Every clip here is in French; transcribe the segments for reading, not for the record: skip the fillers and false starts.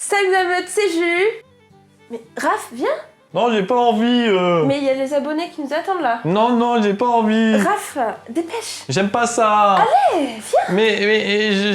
Salut la meute, c'est Jus. Mais Raph, viens. Non, j'ai pas envie. Mais il y a les abonnés qui nous attendent là. Non, j'ai pas envie. Raph, dépêche. J'aime pas ça. Allez, viens. Mais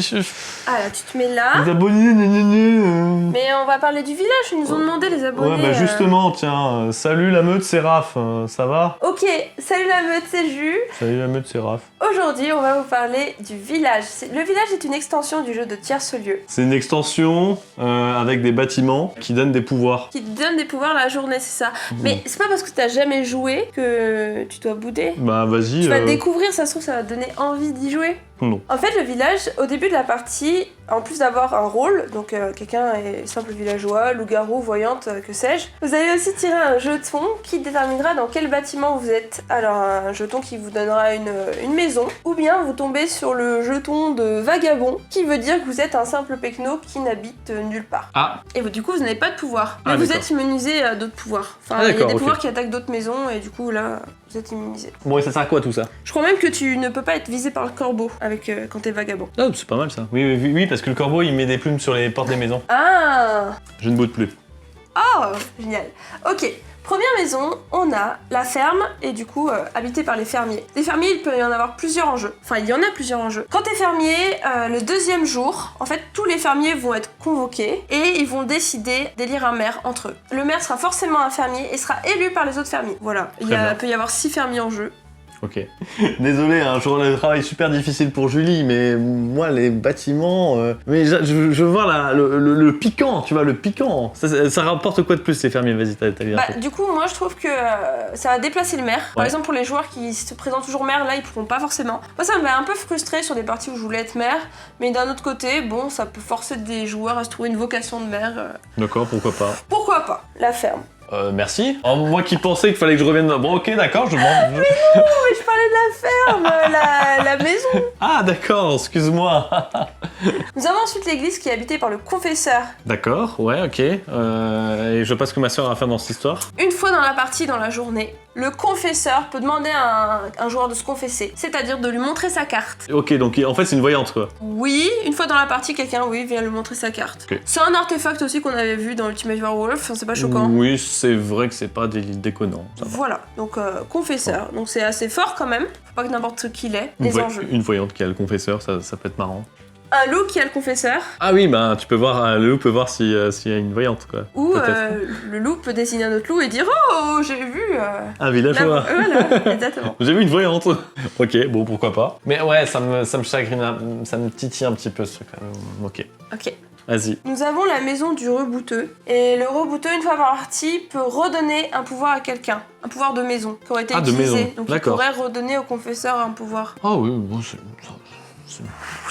Ah là, tu te mets là. Les abonnés, Mais on va parler du village, ils nous ont demandé les abonnés. Ouais, bah justement, tiens, salut la meute, c'est Raph, ça va? Ok, salut la meute, c'est Jus. Salut la meute, c'est Raph. Aujourd'hui, on va vous parler du village. Le village est une extension du jeu de Tierce-Lieu. C'est une extension avec des bâtiments qui donnent des pouvoirs. Qui te donne des pouvoirs la journée, c'est ça. Mais c'est pas parce que t'as jamais joué que tu dois bouder. Bah vas-y. Tu vas découvrir, ça se trouve, ça va te donner envie d'y jouer. Non. En fait, le village, au début de la partie, en plus d'avoir un rôle, donc quelqu'un est simple villageois, loup-garou, voyante, que sais-je, vous allez aussi tirer un jeton qui déterminera dans quel bâtiment vous êtes. Alors, un jeton qui vous donnera une maison, ou bien vous tombez sur le jeton de vagabond, qui veut dire que vous êtes un simple pecno qui n'habite nulle part. Ah. Et du coup, vous n'avez pas de pouvoir. Mais Ah, vous d'accord. êtes immunisé à d'autres pouvoirs. Enfin, il y a des pouvoirs qui attaquent d'autres maisons, et du coup, là, vous êtes immunisé. Bon, et ça sert à quoi tout ça? Je crois même que tu ne peux pas être visé par le corbeau avec quand t'es vagabond. Ah, c'est pas mal ça. Oui, parce que le corbeau il met des plumes sur les portes des maisons. Ah! Je ne boude plus. Oh, génial. Ok, première maison, on a la ferme et du coup habitée par les fermiers. Les fermiers, il peut y en avoir plusieurs en jeu. Enfin, il y en a plusieurs en jeu. Quand t'es fermier, le deuxième jour, en fait, tous les fermiers vont être convoqués et ils vont décider d'élire un maire entre eux. Le maire sera forcément un fermier et sera élu par les autres fermiers. Voilà, il peut y avoir 6 fermiers en jeu. Ok. Désolé, un journée de travail super difficile pour Julie, mais moi, les bâtiments... Mais je vois le piquant, tu vois, le piquant. Ça rapporte quoi de plus, les fermiers? Vas-y, t'as dit un peu. Du coup, moi, je trouve que ça va déplacer le maire. Par exemple, pour les joueurs qui se présentent toujours maire, là, ils pourront pas forcément. Moi, ça me met un peu frustré sur des parties où je voulais être maire, mais d'un autre côté, bon, ça peut forcer des joueurs à se trouver une vocation de maire. D'accord, pourquoi pas. Pourquoi pas? La ferme. Merci. Oh, moi qui pensais qu'il fallait que je revienne... Bon, ok, d'accord, je demande... Mais non, mais je parlais de la ferme, la maison. Ah, d'accord, excuse-moi. Nous avons ensuite l'église qui est habitée par le confesseur. D'accord, ouais, ok. Et je passe que ma soeur a à faire dans cette histoire. Une fois dans la partie, dans la journée, le confesseur peut demander à un joueur de se confesser, c'est-à-dire de lui montrer sa carte. Ok, donc en fait c'est une voyante quoi. Oui, une fois dans la partie, quelqu'un, vient lui montrer sa carte. Okay. C'est un artefact aussi qu'on avait vu dans Ultimate Werewolf, enfin, c'est pas choquant. Oui, c'est vrai que c'est pas déconnant. Voilà, donc confesseur, donc c'est assez fort quand même, faut pas que n'importe qui l'ait, les enjeux. Une voyante qui a le confesseur, ça peut être marrant. Un loup qui a le confesseur. Ah oui, bah tu peux voir, le loup peut voir s'il y a une voyante quoi. Ou le loup peut désigner un autre loup et dire oh j'ai vu. Un villageois. Voilà, exactement. J'ai vu une voyante. Ok, bon pourquoi pas. Mais ouais, ça me chagrine, ça me titille un petit peu ce truc quand même. Ok. Vas-y. Nous avons la maison du rebouteux. Et le rebouteux, une fois par partie, peut redonner un pouvoir à quelqu'un. Un pouvoir de maison qui aurait été utilisé. De maison. Donc il pourrait redonner au confesseur un pouvoir. Ah oui, bon,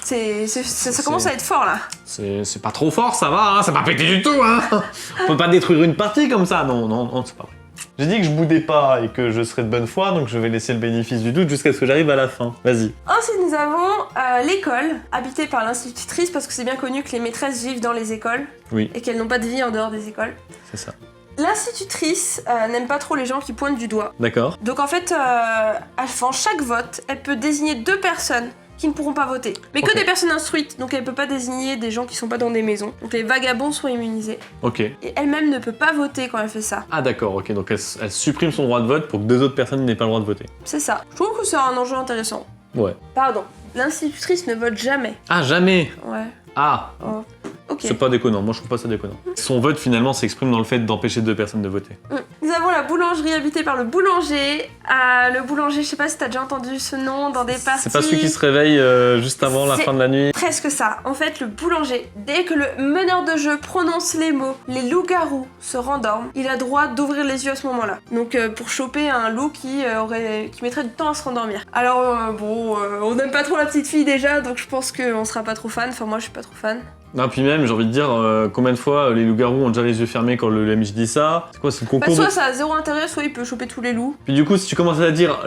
ça commence à être fort là. C'est pas trop fort, ça va, hein, c'est pas pété du tout, hein. On peut pas détruire une partie comme ça, non, c'est pas vrai. J'ai dit que je boudais pas et que je serais de bonne foi, donc je vais laisser le bénéfice du doute jusqu'à ce que j'arrive à la fin. Vas-y. Ensuite, nous avons l'école, habitée par l'institutrice, parce que c'est bien connu que les maîtresses vivent dans les écoles. Oui. Et qu'elles n'ont pas de vie en dehors des écoles. C'est ça. L'institutrice n'aime pas trop les gens qui pointent du doigt. D'accord. Donc en fait, avant chaque vote, elle peut désigner 2 personnes qui ne pourront pas voter. Mais que des personnes instruites, donc elle peut pas désigner des gens qui sont pas dans des maisons. Donc les vagabonds sont immunisés. Ok. Et elle-même ne peut pas voter quand elle fait ça. Ah d'accord, ok, donc elle supprime son droit de vote pour que 2 autres personnes n'aient pas le droit de voter. C'est ça. Je trouve que c'est un enjeu intéressant. Ouais. Pardon. L'institutrice ne vote jamais. Ah, jamais. Ouais. Ah. Oh. Ok. C'est pas déconnant, moi je trouve pas ça déconnant. Son vote finalement s'exprime dans le fait d'empêcher 2 personnes de voter. Nous avons la boulangerie habitée par le boulanger. Le boulanger, je sais pas si t'as déjà entendu ce nom dans des parties. C'est pas celui qui se réveille juste avant la fin de la nuit. Presque ça. En fait, le boulanger, dès que le meneur de jeu prononce les mots, les loups-garous se rendorment, il a droit d'ouvrir les yeux à ce moment-là. Donc pour choper un loup qui mettrait du temps à se rendormir. Alors on n'aime pas trop la petite fille déjà, donc je pense qu'on sera pas trop fan. Enfin moi je suis pas trop fan. Non, puis même, j'ai envie de dire, combien de fois les loups-garous ont déjà les yeux fermés quand le MJ dit ça? C'est quoi, c'est le concours soit ça a zéro intérêt, soit il peut choper tous les loups. Puis du coup, si tu commences à dire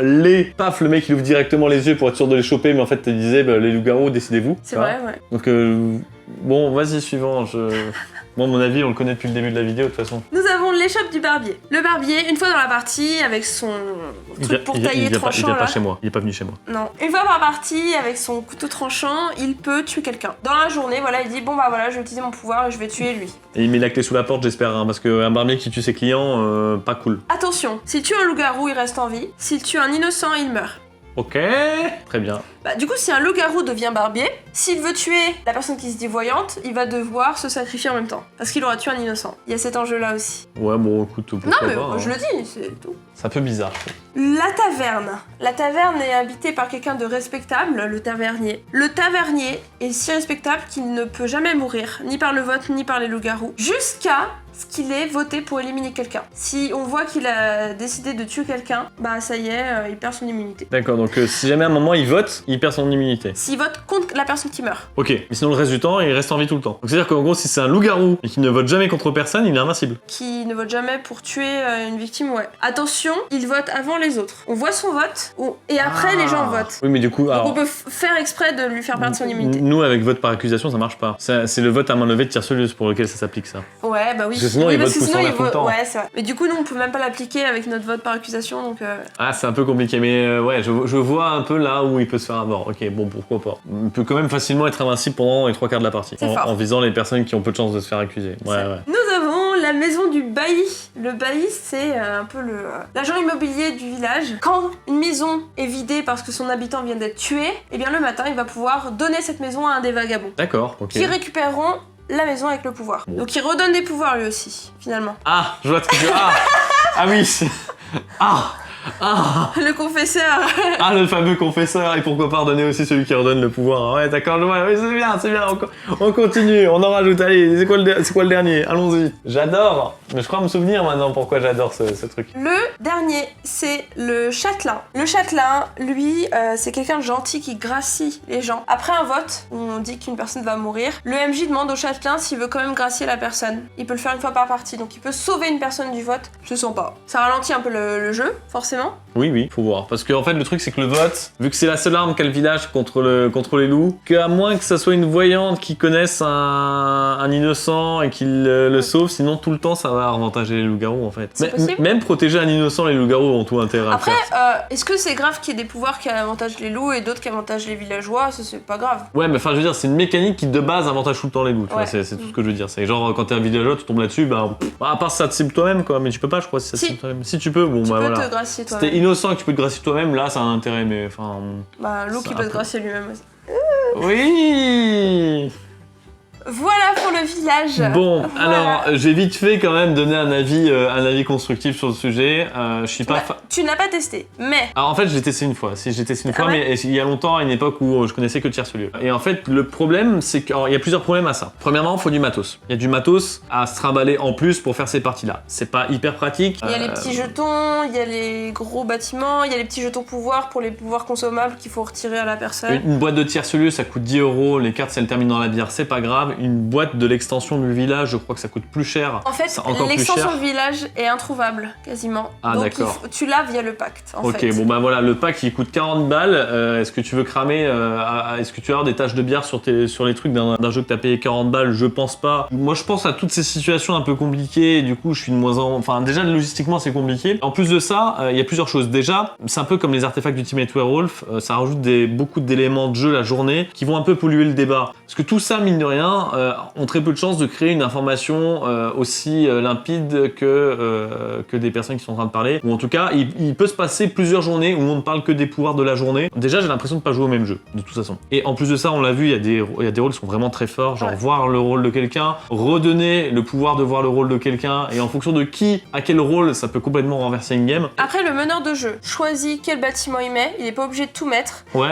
paf, le mec il ouvre directement les yeux pour être sûr de les choper, mais en fait tu disais, les loups-garous, décidez-vous. C'est vrai, ouais. Donc, bon, vas-y, suivant. Bon, à mon avis, on le connaît depuis le début de la vidéo, de toute façon. Nous avons l'échoppe du barbier. Le barbier, une fois dans la partie, avec son truc pour tailler tranchant. Il vient pas chez moi, il est pas venu chez moi. Non. Une fois par partie, avec son couteau tranchant, il peut tuer quelqu'un. Dans la journée, voilà, il dit bon bah voilà, je vais utiliser mon pouvoir et je vais tuer lui. Et il met la clé sous la porte, j'espère, hein, parce qu'un barbier qui tue ses clients, pas cool. Attention, s'il tue un loup-garou, il reste en vie. S'il tue un innocent, il meurt. Ok, très bien. Bah, du coup, si un loup-garou devient barbier, s'il veut tuer la personne qui se dit voyante, il va devoir se sacrifier en même temps. Parce qu'il aura tué un innocent. Il y a cet enjeu-là aussi. Ouais, bon, écoute, pourquoi Non, mais pas, je le dis, c'est tout. C'est un peu bizarre, je trouve. La taverne. La taverne est habitée par quelqu'un de respectable, le tavernier. Le tavernier est si respectable qu'il ne peut jamais mourir, ni par le vote, ni par les loups-garous, jusqu'à ce qu'il ait voté pour éliminer quelqu'un. Si on voit qu'il a décidé de tuer quelqu'un, bah ça y est, il perd son immunité. D'accord, donc si jamais à un moment il vote, il perd son immunité. S'il vote contre la personne qui meurt. Ok, mais sinon le reste du temps, il reste en vie tout le temps. Donc c'est-à-dire qu'en gros, si c'est un loup-garou et qu'il ne vote jamais contre personne, il est invincible. Qui ne vote jamais pour tuer une victime, ouais. Attention, il vote avant les autres. On voit son vote, et après les gens votent. Oui, mais du coup, Donc alors, on peut faire exprès de lui faire perdre son immunité. nous, avec vote par accusation, ça marche pas. C'est le vote à main levée de tire-solius pour lequel ça s'applique, ça. Ouais, bah oui. Parce que sinon, oui, il vote parce que pouce en sinon, l'air tout le temps. Ouais, c'est vrai. Mais du coup, nous, on peut même pas l'appliquer avec notre vote par accusation, donc... Ah, c'est un peu compliqué, mais ouais, je vois un peu là où il peut se faire avoir. Ok, bon, pourquoi pas. Il peut quand même facilement être invincible pendant les 3/4 de la partie. En visant les personnes qui ont peu de chances de se faire accuser. Ouais. Nous avons la maison du bailli. Le bailli, c'est un peu l'agent immobilier du village. Quand une maison est vidée parce que son habitant vient d'être tué, eh bien le matin, il va pouvoir donner cette maison à un des vagabonds. D'accord, ok. Qui récupéreront la maison avec le pouvoir. Bon. Donc il redonne des pouvoirs lui aussi, finalement. Ah, je vois ce que tu veux. Ah oui. Le confesseur. Ah, le fameux confesseur, et pourquoi pas redonner aussi celui qui redonne le pouvoir. Ouais, d'accord, je vois, oui, c'est bien, on continue, on en rajoute, allez, c'est quoi le dernier? Allons-y. J'adore, mais je crois me souvenir maintenant pourquoi j'adore ce truc. Le dernier, c'est le châtelain. Le châtelain, lui, c'est quelqu'un de gentil qui gracie les gens. Après un vote, où on dit qu'une personne va mourir, le MJ demande au châtelain s'il veut quand même gracier la personne. Il peut le faire une fois par partie, donc il peut sauver une personne du vote. Je sens pas. Ça ralentit un peu le jeu, forcément. Oui, faut voir. Parce qu'en fait, le truc, c'est que le vote, vu que c'est la seule arme qu'a le village contre les loups, qu'à moins que ça soit une voyante qui connaisse un innocent et qu'il le sauve, sinon tout le temps, ça va avantager les loups-garous, en fait. Même protéger un innocent, les loups-garous ont tout intérêt à le faire. Après, est-ce que c'est grave qu'il y ait des pouvoirs qui avantagent les loups et d'autres qui avantagent les villageois? Ça, c'est pas grave. Ouais, mais enfin, je veux dire, c'est une mécanique qui, de base, avantage tout le temps les loups, tu vois, Ouais. c'est tout ce que je veux dire. C'est genre, quand t'es un villageois, tu tombes là-dessus, à part si ça te cible toi-même, quoi, mais tu peux pas, je crois, si ça te cible toi-même. Si tu peux, bon, Tu bah peux voilà. te gracier Si toi-même. t'es innocent et que tu peux te gracier toi-même, là, ça a un intérêt, mais enfin... Bah, loup c'est qui un peut se peu- gracier lui-même aussi. Oui. Voilà pour le village. Bon, Voilà. alors, j'ai vite fait quand même donner un avis constructif sur le sujet. Je suis pas... Tu n'as pas testé, mais... Alors en fait, je l'ai testé une fois. Si, j'ai testé une fois, ouais mais il y a longtemps, à une époque où je connaissais que tire-ce-lieu. Et en fait, le problème, c'est qu'il y a plusieurs problèmes à ça. Premièrement, il faut du matos. Il y a du matos à se trimballer en plus pour faire ces parties-là. C'est pas hyper pratique. Il y a les petits jetons, il y a les gros bâtiments, il y a les petits jetons pouvoirs pour les pouvoirs consommables qu'il faut retirer à la personne. Une boîte de tire-ce-lieu, ça coûte 10 €. Les cartes, si elles terminent dans la bière, c'est pas grave. Une boîte de l'extension du village, je crois que ça coûte plus cher. En fait, C'est encore plus l'extension cher. du village est introuvable, quasiment. Ah, donc d'accord. tu l'as via le pacte, en Ok, fait. bon bah voilà, le pack il coûte 40 balles. Est-ce que tu veux cramer est-ce que tu vas avoir des taches de bière sur les trucs d'un jeu que t'as payé 40 balles? Je pense pas. Moi je pense à toutes ces situations un peu compliquées, et du coup je suis de moins en... Enfin déjà logistiquement c'est compliqué. En plus de ça, il y a plusieurs choses. Déjà, c'est un peu comme les artefacts d'Ultimate Werewolf, ça rajoute beaucoup d'éléments de jeu la journée qui vont un peu polluer le débat. Parce que tout ça, mine de rien, ont très peu de chances de créer une information aussi limpide que des personnes qui sont en train de parler. Ou en tout cas, il peut se passer plusieurs journées où on ne parle que des pouvoirs de la journée. Déjà, j'ai l'impression de pas jouer au même jeu, de toute façon. Et en plus de ça, on l'a vu, il y a des rôles qui sont vraiment très forts, genre Ouais. voir le rôle de quelqu'un, redonner le pouvoir de voir le rôle de quelqu'un, et en fonction de qui, à quel rôle, ça peut complètement renverser une game. Après, le meneur de jeu choisit quel bâtiment il met, il est pas obligé de tout mettre, Ouais.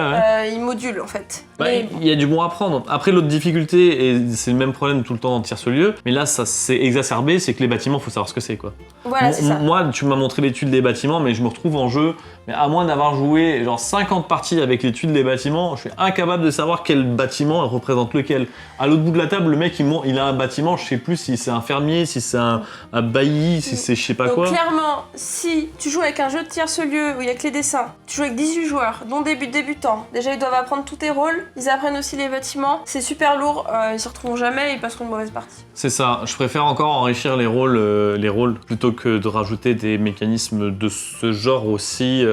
il module en fait. Bah, Mais il y a du bon à prendre. Après, l'autre difficulté, et c'est le même problème tout le temps en tire-ce-lieu, mais là, ça s'est exacerbé, c'est que les bâtiments, faut savoir ce que c'est, quoi. voilà, c'est ça. Moi, tu m'as montré l'étude des bâtiments, mais je me retrouve en jeu, mais à moins d'avoir joué genre 50 parties avec l'étude des bâtiments, je suis incapable de savoir quel bâtiment représente lequel. À l'autre bout de la table, le mec, il a un bâtiment, je sais plus si c'est un fermier, si c'est un bailli, si c'est je sais pas Donc quoi. clairement, si tu joues avec un jeu de tierce-lieu où il y a que les dessins, tu joues avec 18 joueurs, dont des débutants, déjà ils doivent apprendre tous tes rôles, ils apprennent aussi les bâtiments, c'est super lourd, ils se retrouveront jamais et ils passeront une mauvaise partie. C'est ça, je préfère encore enrichir les rôles plutôt que de rajouter des mécanismes de ce genre aussi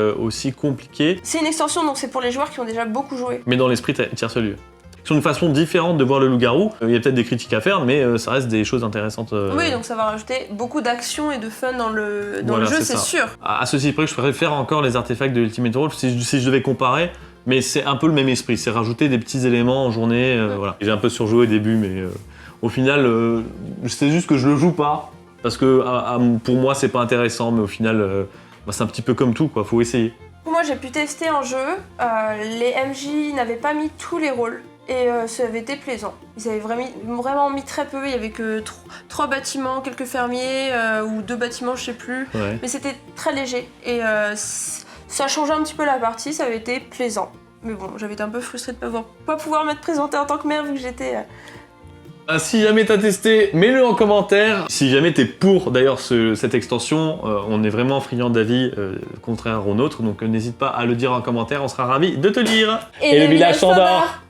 compliqués. C'est une extension, donc c'est pour les joueurs qui ont déjà beaucoup joué. Mais dans l'esprit tierce lieu. C'est une façon différente de voir le loup-garou. Il y a peut-être des critiques à faire, mais ça reste des choses intéressantes. Oui, donc ça va rajouter beaucoup d'action et de fun dans le Voilà, jeu, c'est sûr. À ceci près, je préfère encore les artefacts de Ultimate Role si je devais comparer. Mais c'est un peu le même esprit, c'est rajouter des petits éléments en journée, voilà. J'ai un peu surjoué au début, mais au final, c'est juste que je le joue pas, parce que pour moi c'est pas intéressant, mais au final, c'est un petit peu comme tout, quoi, faut essayer. Moi j'ai pu tester en jeu, les MJ n'avaient pas mis tous les rôles, et ça avait été plaisant. Ils avaient vraiment mis très peu, il y avait que 3 bâtiments, quelques fermiers, ou 2 bâtiments, je sais plus, Ouais. mais c'était très léger, et ça changeait un petit peu la partie, ça avait été plaisant. Mais bon, j'avais été un peu frustrée de pas pouvoir m'être présentée en tant que mère vu que j'étais... Si jamais t'as testé, mets-le en commentaire. Si jamais t'es pour d'ailleurs cette extension, on est vraiment friand d'avis contraires aux nôtres, donc n'hésite pas à le dire en commentaire, on sera ravis de te lire. Et le village standard.